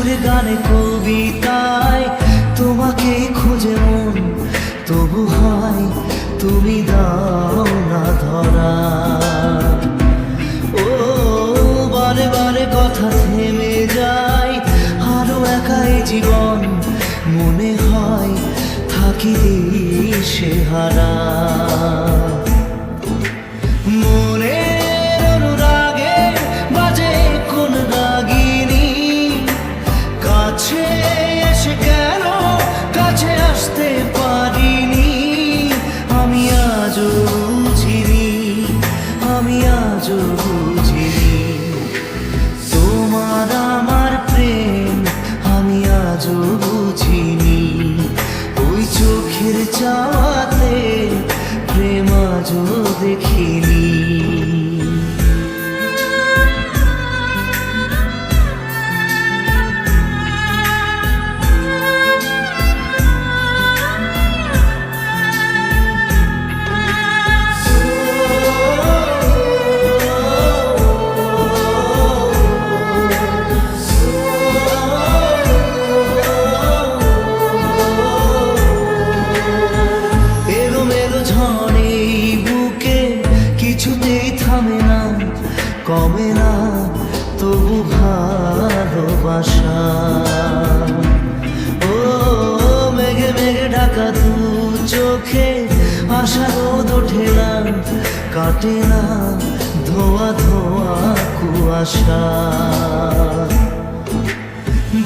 সুরে গানে কবিতায় তোমাকে খোঁজে মন, তবু হয় তুমি দাও না ধরা। ও বারে বারে কথা থেমে যায়, আরো একাই জীবন মনে হয় থাকি দিশে হারা। মনের অনুরাগে বাজে কোন রাগিনী, কাছে এসে কেন কাছে আসতে পারিনি। আমি আজও বুঝিনি, আমি আজও বুঝিনি তোমার আমার প্রেম, আমি আজও বুঝিনি। ওই চোখের চাওয়াতে প্রেম আজও দেখিনি। কিছুতেই থামে না, কমে না তবু ভালোবাসা। ও মেঘে মেঘে ঢাকা দু চোখে আশা রোদ ওঠে না, কাটে না ধোয়া ধোয়া কুয়াশা।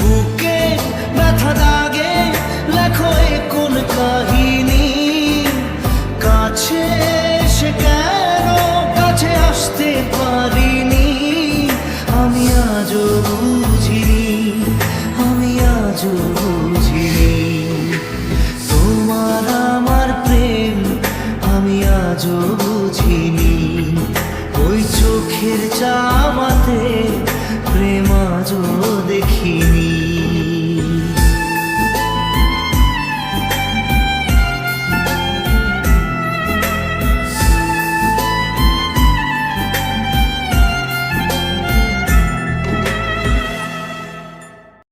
বুকে ব্যথা দাগে লেখো কোন কাহিনী,